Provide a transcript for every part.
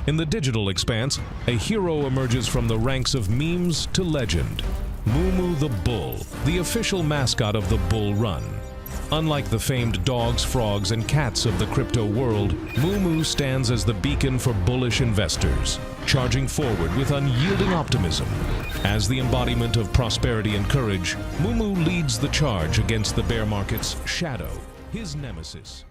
In the digital expanse, a hero emerges from the ranks of memes to legend. Moo the Bull, the official mascot of the Bull Run. Unlike the famed dogs, frogs, and cats of the crypto world, Moo stands as the beacon for bullish investors, charging forward with unyielding optimism. As the embodiment of prosperity and courage, Moo leads the charge against the bear market's shadow, his nemesis.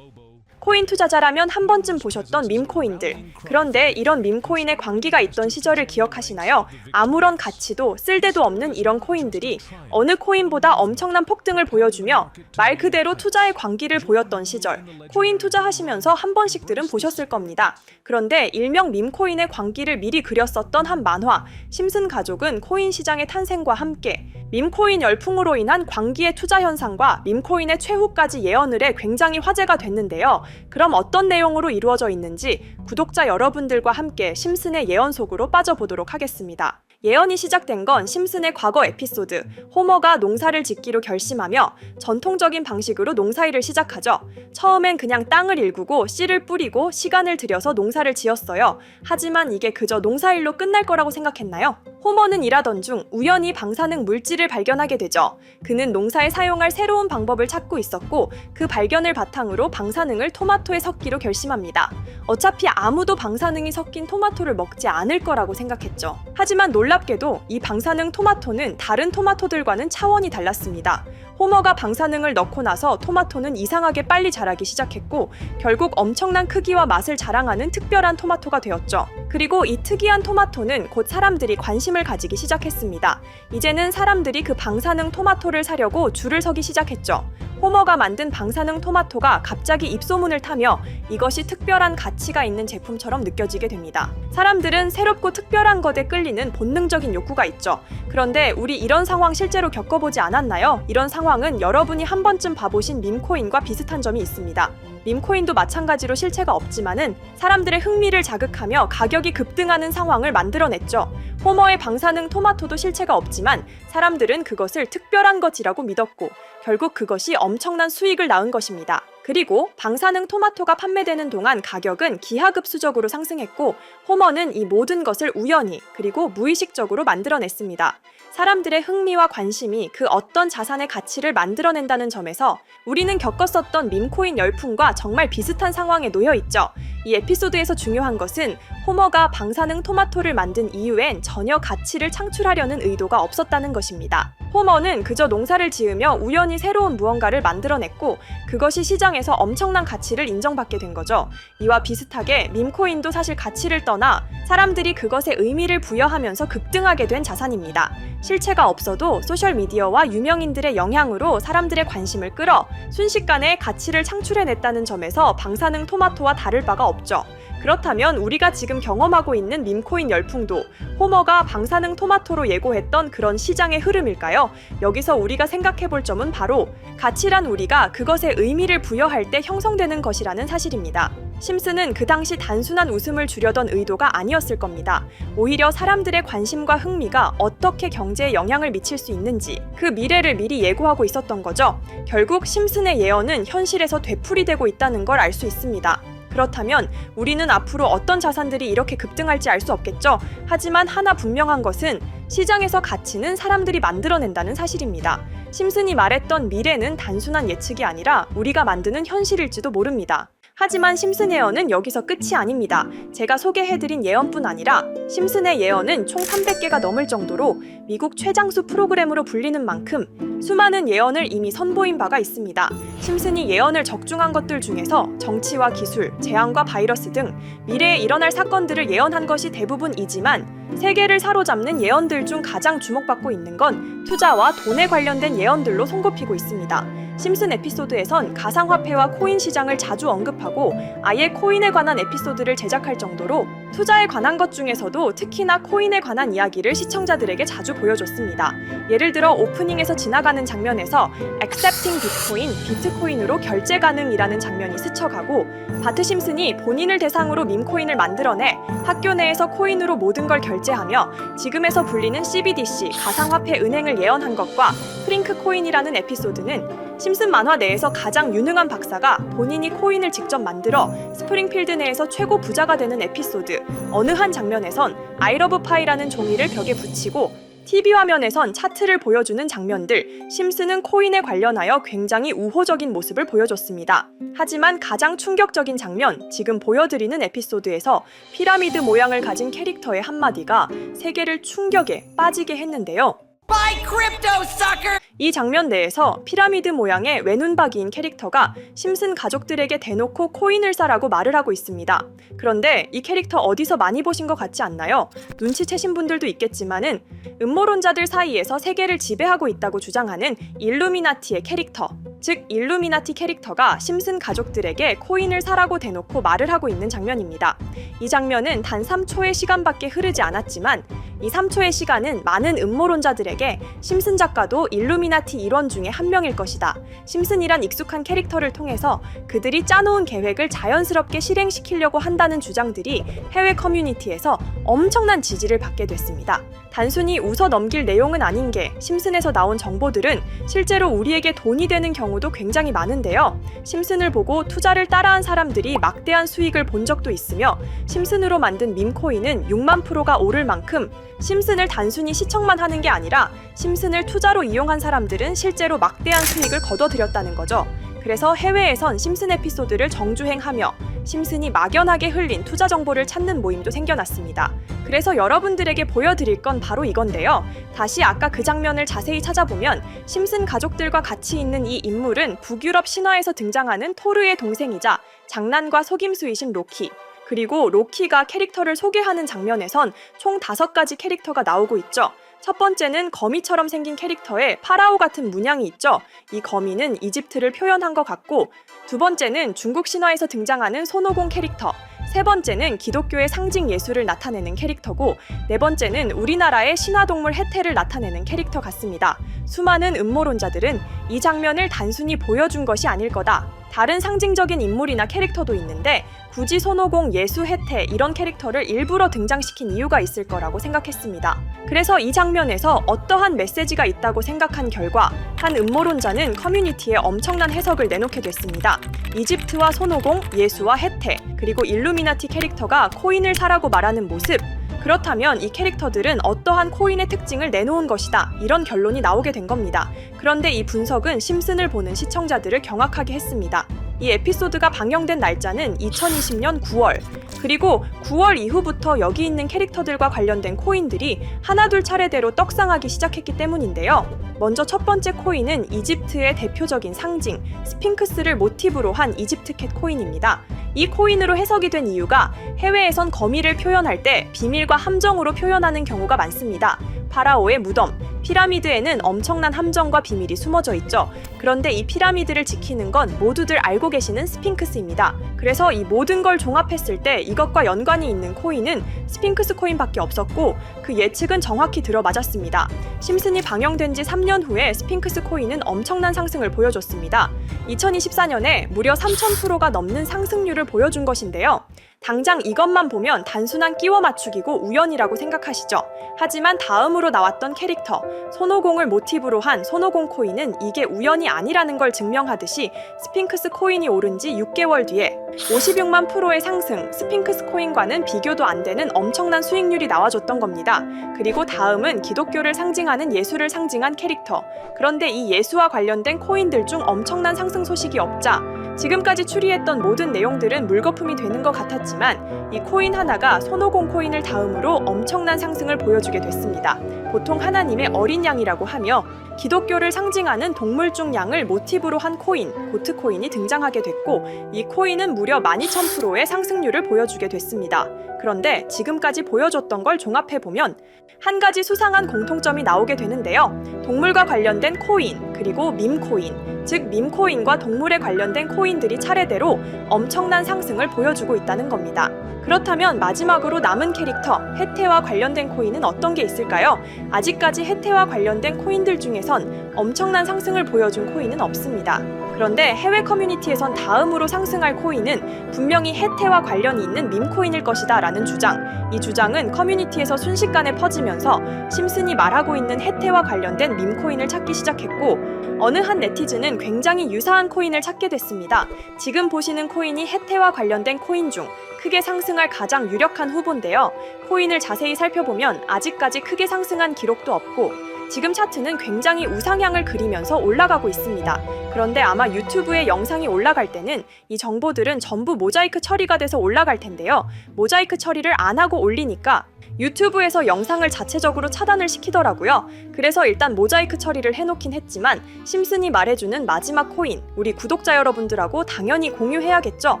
코인 투자자라면 한 번쯤 보셨던 밈코인들. 그런데 이런 밈코인에 광기가 있던 시절을 기억하시나요? 아무런 가치도 쓸데도 없는 이런 코인들이 어느 코인보다 엄청난 폭등을 보여주며 말 그대로 투자의 광기를 보였던 시절. 코인 투자하시면서 한 번씩들은 보셨을 겁니다. 그런데 일명 밈코인의 광기를 미리 그렸었던 한 만화, 심슨 가족은 코인 시장의 탄생과 함께 밈코인 열풍으로 인한 광기의 투자 현상과 밈코인의 최후까지 예언을 해 굉장히 화제가 됐는데요. 그럼 어떤 내용으로 이루어져 있는지 구독자 여러분들과 함께 심슨의 예언 속으로 빠져보도록 하겠습니다. 예언이 시작된 건 심슨의 과거 에피소드, 호머가 농사를 짓기로 결심하며 전통적인 방식으로 농사일을 시작하죠. 처음엔 그냥 땅을 일구고 씨를 뿌리고 시간을 들여서 농사를 지었어요. 하지만 이게 그저 농사일로 끝날 거라고 생각했나요? 호머는 일하던 중 우연히 방사능 물질을 발견하게 되죠. 그는 농사에 사용할 새로운 방법을 찾고 있었고 그 발견을 바탕으로 방사능을 토마토에 섞기로 결심합니다. 어차피 아무도 방사능이 섞인 토마토를 먹지 않을 거라고 생각했죠. 하지만 놀랍게도 이 방사능 토마토는 다른 토마토들과는 차원이 달랐습니다. 호머가 방사능을 넣고 나서 토마토는 이상하게 빨리 자라기 시작했고 결국 엄청난 크기와 맛을 자랑하는 특별한 토마토가 되었죠. 그리고 이 특이한 토마토는 곧 사람들이 관심을 가지기 시작했습니다. 이제는 사람들이 그 방사능 토마토를 사려고 줄을 서기 시작했죠. 호머가 만든 방사능 토마토가 갑자기 입소문을 타며 이것이 특별한 가치가 있는 제품처럼 느껴지게 됩니다. 사람들은 새롭고 특별한 것에 끌리는 본능적인 욕구가 있죠. 그런데 우리 이런 상황 실제로 겪어보지 않았나요? 이런 상황은 여러분이 한 번쯤 봐보신 밈코인과 비슷한 점이 있습니다. 밈코인도 마찬가지로 실체가 없지만은 사람들의 흥미를 자극하며 가격이 급등하는 상황을 만들어냈죠. 호머의 방사능 토마토도 실체가 없지만 사람들은 그것을 특별한 것이라고 믿었고 결국 그것이 엄청난 수익을 낳은 것입니다. 그리고 방사능 토마토가 판매되는 동안 가격은 기하급수적으로 상승했고 호머는 이 모든 것을 우연히 그리고 무의식적으로 만들어냈습니다. 사람들의 흥미와 관심이 그 어떤 자산의 가치를 만들어낸다는 점에서 우리는 겪었었던 밈코인 열풍과 정말 비슷한 상황에 놓여 있죠. 이 에피소드에서 중요한 것은 호머가 방사능 토마토를 만든 이후엔 전혀 가치를 창출하려는 의도가 없었다는 것입니다. 호머는 그저 농사를 지으며 우연히 새로운 무언가를 만들어냈고 그것이 시장에서 엄청난 가치를 인정받게 된 거죠. 이와 비슷하게 밈코인도 사실 가치를 떠나 사람들이 그것에 의미를 부여하면서 급등하게 된 자산입니다. 실체가 없어도 소셜미디어와 유명인들의 영향으로 사람들의 관심을 끌어 순식간에 가치를 창출해냈다는 점에서 방사능 토마토와 다를 바가 없죠. 그렇다면 우리가 지금 경험하고 있는 밈코인 열풍도 호머가 방사능 토마토로 예고했던 그런 시장의 흐름일까요? 여기서 우리가 생각해볼 점은 바로 가치란 우리가 그것에 의미를 부여할 때 형성되는 것이라는 사실입니다. 심슨은 그 당시 단순한 웃음을 주려던 의도가 아니었을 겁니다. 오히려 사람들의 관심과 흥미가 어떻게 경제에 영향을 미칠 수 있는지 그 미래를 미리 예고하고 있었던 거죠. 결국 심슨의 예언은 현실에서 되풀이되고 있다는 걸 알 수 있습니다. 그렇다면 우리는 앞으로 어떤 자산들이 이렇게 급등할지 알 수 없겠죠. 하지만 하나 분명한 것은 시장에서 가치는 사람들이 만들어낸다는 사실입니다. 심슨이 말했던 미래는 단순한 예측이 아니라 우리가 만드는 현실일지도 모릅니다. 하지만 심슨 예언은 여기서 끝이 아닙니다. 제가 소개해드린 예언뿐 아니라 심슨의 예언은 총 300개가 넘을 정도로 미국 최장수 프로그램으로 불리는 만큼 수많은 예언을 이미 선보인 바가 있습니다. 심슨이 예언을 적중한 것들 중에서 정치와 기술, 재앙과 바이러스 등 미래에 일어날 사건들을 예언한 것이 대부분이지만 세계를 사로잡는 예언들 중 가장 주목받고 있는 건 투자와 돈에 관련된 예언들로 손꼽히고 있습니다. 심슨 에피소드에선 가상화폐와 코인 시장을 자주 언급하고 아예 코인에 관한 에피소드를 제작할 정도로 투자에 관한 것 중에서도 특히나 코인에 관한 이야기를 시청자들에게 자주 보여줬습니다. 예를 들어 오프닝에서 지나가는 장면에서 Accepting Bitcoin, 비트코인으로 결제 가능이라는 장면이 스쳐가고 바트 심슨이 본인을 대상으로 밈코인을 만들어내 학교 내에서 코인으로 모든 걸 결제하며 지금에서 불리는 CBDC, 가상화폐 은행을 예언한 것과 프링클 스핑크 코인이라는 에피소드는 심슨 만화 내에서 가장 유능한 박사가 본인이 코인을 직접 만들어 스프링필드 내에서 최고 부자가 되는 에피소드. 어느 한 장면에선 I love pie라는 종이를 벽에 붙이고 TV 화면에선 차트를 보여주는 장면들, 심슨은 코인에 관련하여 굉장히 우호적인 모습을 보여줬습니다. 하지만 가장 충격적인 장면, 지금 보여드리는 에피소드에서 피라미드 모양을 가진 캐릭터의 한마디가 세계를 충격에 빠지게 했는데요. Buy crypto, sucker! 이 장면 내에서 피라미드 모양의 외눈박이인 캐릭터가 심슨 가족들에게 대놓고 코인을 사라고 말을 하고 있습니다. 그런데 이 캐릭터 어디서 많이 보신 것 같지 않나요? 눈치채신 분들도 있겠지만은 음모론자들 사이에서 세계를 지배하고 있다고 주장하는 일루미나티의 캐릭터, 즉 일루미나티 캐릭터가 심슨 가족들에게 코인을 사라고 대놓고 말을 하고 있는 장면입니다. 이 장면은 단 3초의 시간밖에 흐르지 않았지만 이 3초의 시간은 많은 음모론자들에게 심슨 작가도 일루미나티 일원 중에 한 명일 것이다. 심슨이란 익숙한 캐릭터를 통해서 그들이 짜놓은 계획을 자연스럽게 실행시키려고 한다는 주장들이 해외 커뮤니티에서 엄청난 지지를 받게 됐습니다. 단순히 웃어 넘길 내용은 아닌 게 심슨에서 나온 정보들은 실제로 우리에게 돈이 되는 경우도 굉장히 많은데요. 심슨을 보고 투자를 따라한 사람들이 막대한 수익을 본 적도 있으며 심슨으로 만든 밈코인은 6만 프로가 오를 만큼 심슨을 단순히 시청만 하는 게 아니라 심슨을 투자로 이용한 사람들은 실제로 막대한 수익을 거둬들였다는 거죠. 그래서 해외에선 심슨 에피소드를 정주행하며 심슨이 막연하게 흘린 투자 정보를 찾는 모임도 생겨났습니다. 그래서 여러분들에게 보여드릴 건 바로 이건데요. 다시 아까 그 장면을 자세히 찾아보면 심슨 가족들과 같이 있는 이 인물은 북유럽 신화에서 등장하는 토르의 동생이자 장난과 속임수이신 로키. 그리고 로키가 캐릭터를 소개하는 장면에선 총 5가지 캐릭터가 나오고 있죠. 첫 번째는 거미처럼 생긴 캐릭터에 파라오 같은 문양이 있죠. 이 거미는 이집트를 표현한 것 같고, 두 번째는 중국 신화에서 등장하는 손오공 캐릭터, 세 번째는 기독교의 상징 예수를 나타내는 캐릭터고, 네 번째는 우리나라의 신화동물 해태를 나타내는 캐릭터 같습니다. 수많은 음모론자들은 이 장면을 단순히 보여준 것이 아닐 거다. 다른 상징적인 인물이나 캐릭터도 있는데 굳이 손오공, 예수, 해태 이런 캐릭터를 일부러 등장시킨 이유가 있을 거라고 생각했습니다. 그래서 이 장면에서 어떠한 메시지가 있다고 생각한 결과 한 음모론자는 커뮤니티에 엄청난 해석을 내놓게 됐습니다. 이집트와 손오공, 예수와 해태, 그리고 일루미나티 캐릭터가 코인을 사라고 말하는 모습, 그렇다면 이 캐릭터들은 어떠한 코인의 특징을 내놓은 것이다. 이런 결론이 나오게 된 겁니다. 그런데 이 분석은 심슨을 보는 시청자들을 경악하게 했습니다. 이 에피소드가 방영된 날짜는 2020년 9월. 그리고 9월 이후부터 여기 있는 캐릭터들과 관련된 코인들이 하나둘 차례대로 떡상하기 시작했기 때문인데요. 먼저 첫 번째 코인은 이집트의 대표적인 상징, 스핑크스를 모티브로 한 이집트캣 코인입니다. 이 코인으로 해석이 된 이유가 해외에선 거미를 표현할 때 비밀과 함정으로 표현하는 경우가 많습니다. 파라오의 무덤, 피라미드에는 엄청난 함정과 비밀이 숨어져 있죠. 그런데 이 피라미드를 지키는 건 모두들 알고 계시는 스핑크스입니다. 그래서 이 모든 걸 종합했을 때 이것과 연관이 있는 코인은 스핑크스 코인밖에 없었고 그 예측은 정확히 들어맞았습니다. 심슨이 방영된 지 3년 후에 스핑크스 코인은 엄청난 상승을 보여줬습니다. 2024년에 무려 3000%가 넘는 상승률을 보여준 것인데요. 당장 이것만 보면 단순한 끼워 맞추기고 우연이라고 생각하시죠. 하지만 다음으로 나왔던 캐릭터, 손오공을 모티브로 한 손오공 코인은 이게 우연이 아니라는 걸 증명하듯이 스핑크스 코인이 오른 지 6개월 뒤에 56만 프로의 상승, 스핑크스 코인과는 비교도 안 되는 엄청난 수익률이 나와줬던 겁니다. 그리고 다음은 기독교를 상징하는 예수를 상징한 캐릭터. 그런데 이 예수와 관련된 코인들 중 엄청난 상승 소식이 없자 지금까지 추리했던 모든 내용들은 물거품이 되는 것 같았지만 이 코인 하나가 손오공 코인을 다음으로 엄청난 상승을 보여주게 됐습니다. 보통 하나님의 어린 양이라고 하며 기독교를 상징하는 동물 중 양을 모티브로 한 코인, 고트 코인이 등장하게 됐고 이 코인은 무려 12,000%의 상승률을 보여주게 됐습니다. 그런데 지금까지 보여줬던 걸 종합해보면 한 가지 수상한 공통점이 나오게 되는데요. 동물과 관련된 코인, 그리고 밈코인, 즉 밈코인과 동물에 관련된 코인들이 차례대로 엄청난 상승을 보여주고 있다는 겁니다. 그렇다면 마지막으로 남은 캐릭터, 해태와 관련된 코인은 어떤 게 있을까요? 아직까지 해태와 관련된 코인들 중에선 엄청난 상승을 보여준 코인은 없습니다. 그런데 해외 커뮤니티에선 다음으로 상승할 코인은 분명히 해태와 관련이 있는 밈코인일 것이다 라는 주장. 이 주장은 커뮤니티에서 순식간에 퍼지면서 심슨이 말하고 있는 해태와 관련된 밈코인을 찾기 시작했고, 어느 한 네티즌은 굉장히 유사한 코인을 찾게 됐습니다. 지금 보시는 코인이 해태와 관련된 코인 중 크게 상승할 가장 유력한 후보인데요. 코인을 자세히 살펴보면 아직까지 크게 상승한 기록도 없고, 지금 차트는 굉장히 우상향을 그리면서 올라가고 있습니다. 그런데 아마 유튜브에 영상이 올라갈 때는 이 정보들은 전부 모자이크 처리가 돼서 올라갈 텐데요. 모자이크 처리를 안 하고 올리니까 유튜브에서 영상을 자체적으로 차단을 시키더라고요. 그래서 일단 모자이크 처리를 해놓긴 했지만 심슨이 말해주는 마지막 코인, 우리 구독자 여러분들하고 당연히 공유해야겠죠.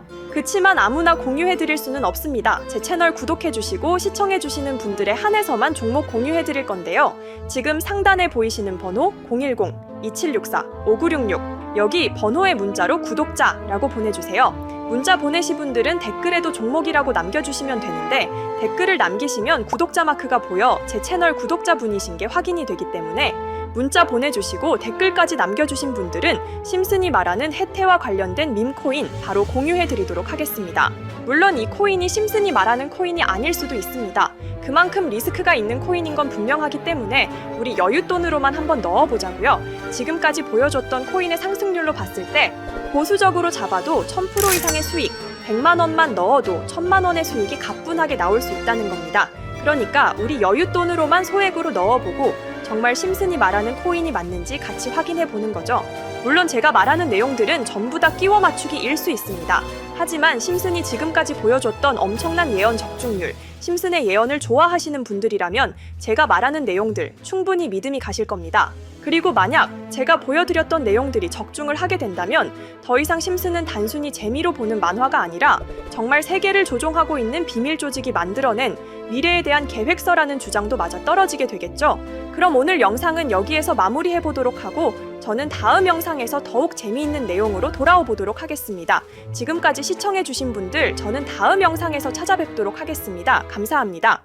그치만 아무나 공유해드릴 수는 없습니다. 제 채널 구독해주시고 시청해주시는 분들에 한해서만 종목 공유해드릴 건데요. 지금 상단에 보이시는 번호 010-2764-5966, 여기 번호의 문자로 구독자라고 보내주세요. 문자 보내신 분들은 댓글에도 종목이라고 남겨주시면 되는데, 댓글을 남기시면 구독자 마크가 보여 제 채널 구독자분이신 게 확인이 되기 때문에 문자 보내주시고 댓글까지 남겨주신 분들은 심슨이 말하는 해태와 관련된 밈코인 바로 공유해드리도록 하겠습니다. 물론 이 코인이 심슨이 말하는 코인이 아닐 수도 있습니다. 그만큼 리스크가 있는 코인인 건 분명하기 때문에 우리 여윳돈으로만 한번 넣어보자고요. 지금까지 보여줬던 코인의 상승률로 봤을 때 보수적으로 잡아도 1000% 이상의 수익, 100만 원만 넣어도 1000만 원의 수익이 가뿐하게 나올 수 있다는 겁니다. 그러니까 우리 여윳돈으로만 소액으로 넣어보고 정말 심슨이 말하는 코인이 맞는지 같이 확인해 보는 거죠. 물론 제가 말하는 내용들은 전부 다 끼워 맞추기일 수 있습니다. 하지만 심슨이 지금까지 보여줬던 엄청난 예언 적중률, 심슨의 예언을 좋아하시는 분들이라면 제가 말하는 내용들 충분히 믿음이 가실 겁니다. 그리고 만약 제가 보여드렸던 내용들이 적중을 하게 된다면 더 이상 심슨은 단순히 재미로 보는 만화가 아니라 정말 세계를 조종하고 있는 비밀 조직이 만들어낸 미래에 대한 계획서라는 주장도 맞아떨어지게 되겠죠. 그럼 오늘 영상은 여기에서 마무리해보도록 하고 저는 다음 영상에서 더욱 재미있는 내용으로 돌아오 보도록 하겠습니다. 지금까지 시청해주신 분들 저는 다음 영상에서 찾아뵙도록 하겠습니다. 감사합니다.